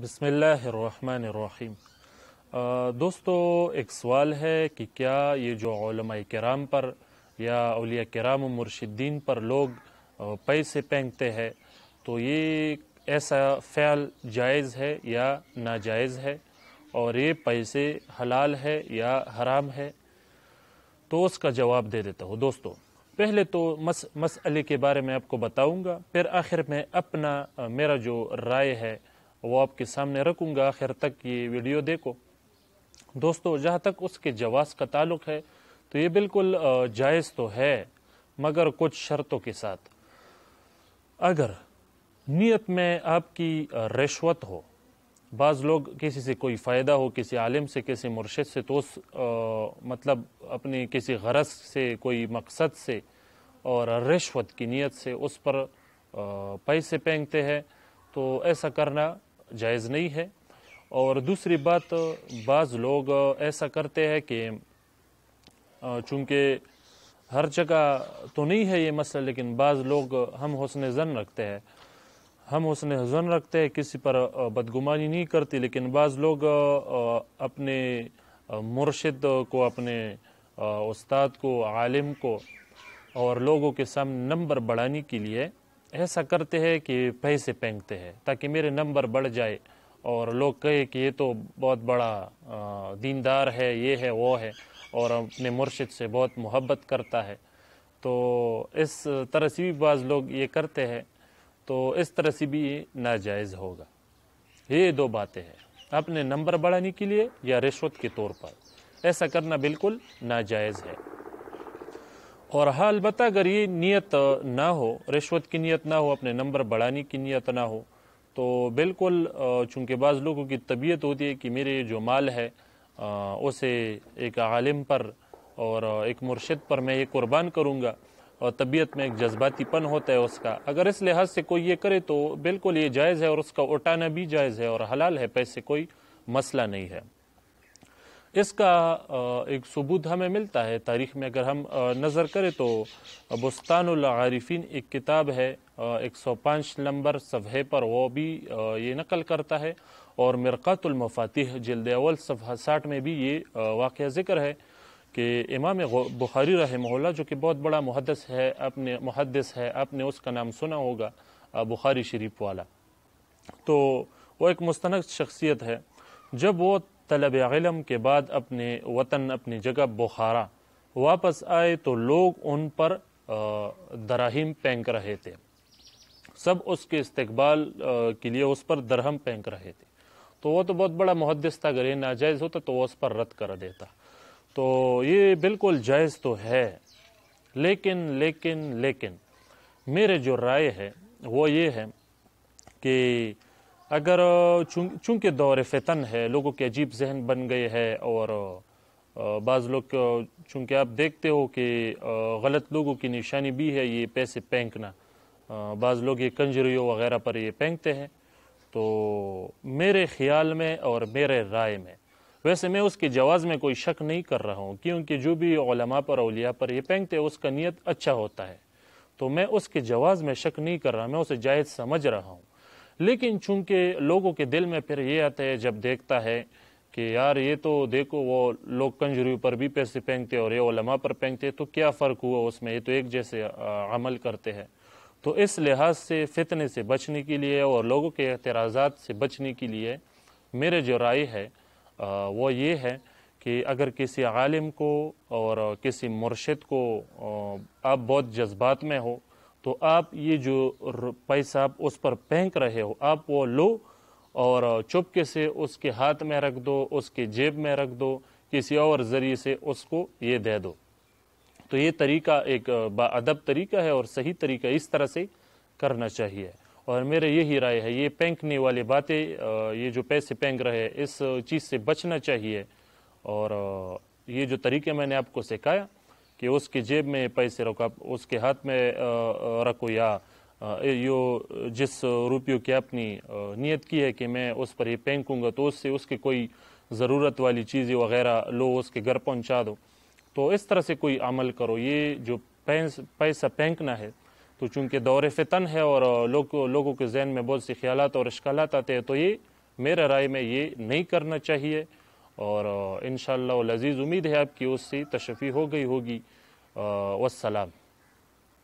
बिस्मिल्लाहिर्रहमानिर्रहीम। दोस्तों, एक सवाल है कि क्या ये जो उलमाए किराम पर या औलिया किराम मुर्शिदीन पर लोग पैसे फेंकते हैं, तो ये ऐसा फ़िल जायज़ है या नाजायज़ है, और ये पैसे हलाल है या हराम है, तो उसका जवाब दे देता हूँ। दोस्तों, पहले तो मसले के बारे में आपको बताऊंगा, फिर आखिर में अपना मेरा जो राय है वो आपके सामने रखूंगा। आखिर तक ये वीडियो देखो। दोस्तों, जहाँ तक उसके जवाज़ का ताल्लुक़ है तो ये बिल्कुल जायज़ तो है, मगर कुछ शर्तों के साथ। अगर नीयत में आपकी रिश्वत हो, बाज़ लोग किसी से कोई फ़ायदा हो, किसी आलिम से, किसी मुर्शिद से, तो उस मतलब अपनी किसी गरज से, कोई मकसद से और रिश्वत की नीयत से उस पर पैसे फेंकते हैं, तो ऐसा करना जायज़ नहीं है। और दूसरी बात, बाज़ लोग ऐसा करते हैं कि चूँकि हर जगह तो नहीं है ये मसला, लेकिन बाज़ लोग हम हुस्न ज़न रखते हैं, किसी पर बदगुमानी नहीं करती, लेकिन बाज़ लोग अपने मुर्शिद को, अपने उस्ताद को, आलिम को और लोगों के सामने नंबर बढ़ाने के लिए ऐसा करते हैं कि पैसे फेंकते हैं ताकि मेरे नंबर बढ़ जाए और लोग कहे कि ये तो बहुत बड़ा दीनदार है, ये है, वो है, और अपने मुर्शिद से बहुत मोहब्बत करता है। तो इस तरह से भी बाज़ लोग ये करते हैं, तो इस तरह से भी नाजायज़ होगा। ये दो बातें हैं, अपने नंबर बढ़ाने के लिए या रिश्वत के तौर पर ऐसा करना बिल्कुल नाजायज़ है। और हाल बता, अगर ये नीयत ना हो, रिश्वत की नीयत ना हो, अपने नंबर बढ़ाने की नीयत ना हो, तो बिल्कुल चूँकि बाज़ लोगों की तबीयत होती है कि मेरे जो माल है उसे एक आलिम पर और एक मुर्शिद पर मैं ये कुर्बान करूँगा, और तबीयत में एक जज्बातीपन होता है उसका। अगर इस लिहाज से कोई ये करे तो बिल्कुल ये जायज़ है, और उसका उठाना भी जायज़ है और हलाल है, पैसे कोई मसला नहीं है। इसका एक सबूत हमें मिलता है तारीख़ में। अगर हम नज़र करें तो बुस्तानुल आरिफीन एक किताब है, 105 नंबर सफ़हे पर वो भी ये नकल करता है, और मिरक़ातुल मफ़ातिह जिल्द अव्वल सफ़हा 60 में भी ये वाक़या ज़िक्र है कि इमाम बुखारी रहमहुल्लाह, जो कि बहुत बड़ा मुहद्दिस है, आपने उसका नाम सुना होगा, बुखारी शरीफ वाला। तो वो एक मुस्तनद शख्सियत है। जब वो तलब इल्म के बाद अपने वतन, अपनी जगह बुखारा वापस आए, तो लोग उन पर दराहिम फेंक रहे थे। सब उसके इस्तकबाल के लिए उस पर दरहम फेंक रहे थे। तो वो तो बहुत बड़ा मुहद्दिस था, अगर ये नाजायज़ होता तो वो उस पर रद्द कर देता। तो ये बिल्कुल जायज़ तो है, लेकिन मेरे जो राय है वो ये है कि अगर चूँकि दौर फ़ितन है, लोगों के अजीब जहन बन गए हैं, और बाज़ लोग चूँकि आप देखते हो कि गलत लोगों की निशानी भी है ये पैसे फेंकना, बाज़ लोग ये कंजरियों वग़ैरह पर ये फेंकते हैं। तो मेरे ख़्याल में और मेरे राय में, वैसे मैं उसके जवाज़ में कोई शक नहीं कर रहा हूँ, क्योंकि जो भी उलमा पर, औलिया पर ये फेंकते हैं उसका नीयत अच्छा होता है, तो मैं उसके जवाज़ में शक नहीं कर रहा, मैं उसे जायज़ समझ रहा हूँ। लेकिन चूँकि लोगों के दिल में फिर ये आता है, जब देखता है कि यार ये तो देखो वो लोग कंजरियों पर भी पैसे फेंकते और ये उलमा पर फेंकते, तो क्या फ़र्क हुआ उसमें, ये तो एक जैसे अमल करते हैं। तो इस लिहाज से फितने से बचने के लिए और लोगों के एतराज़ात से बचने के लिए मेरे जो राय है वो ये है कि अगर किसी आलिम को और किसी मुर्शिद को आप बहुत जज्बात में हो, तो आप ये जो पैसा आप उस पर फेंक रहे हो, आप वो लो और चुपके से उसके हाथ में रख दो, उसके जेब में रख दो, किसी और ज़रिए से उसको ये दे दो। तो ये तरीका एक बाअदब तरीका है और सही तरीका, इस तरह से करना चाहिए। और मेरे यही राय है, ये फेंकने वाली बातें, ये जो पैसे फेंक रहे हैं, इस चीज़ से बचना चाहिए। और ये जो तरीके मैंने आपको सिखाया कि उसके जेब में पैसे रखो, आप उसके हाथ में रखो, या यो जिस रुपयों की अपनी नीयत की है कि मैं उस पर ये फेंकूँगा, तो उससे उसकी कोई ज़रूरत वाली चीज़ें वग़ैरह लो, उसके घर पहुँचा दो। तो इस तरह से कोई अमल करो। ये जो पैसा फेंकना है, तो चूँकि दौर फ़ितन है और लोगों के जहन में बहुत से ख्यालात और इश्कालात आते हैं, तो ये میرا رائے میں یہ نہیں کرنا چاہیے، اور انشاءاللہ العزیز امید ہے آپ کی اس سے تشفی ہو گئی ہوگی۔ والسلام۔